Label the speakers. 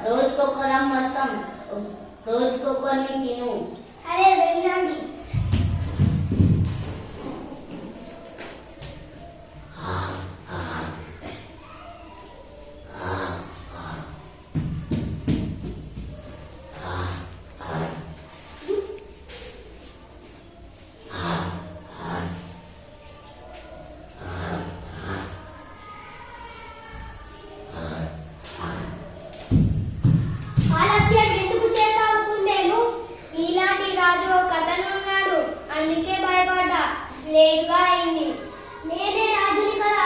Speaker 1: రోజుకొకరం వస్తాం, రోజుకొకరిని తిను.
Speaker 2: సరే వెళ్ళండి. ఆలస్యం ఎందుకు చేశావు కుందేలు? నీలాంటి రాజు ఒక కథను ఉన్నాడు, అందుకే భయపడ్డా. లేటుగా అయింది. నేనే రాజుని కదా.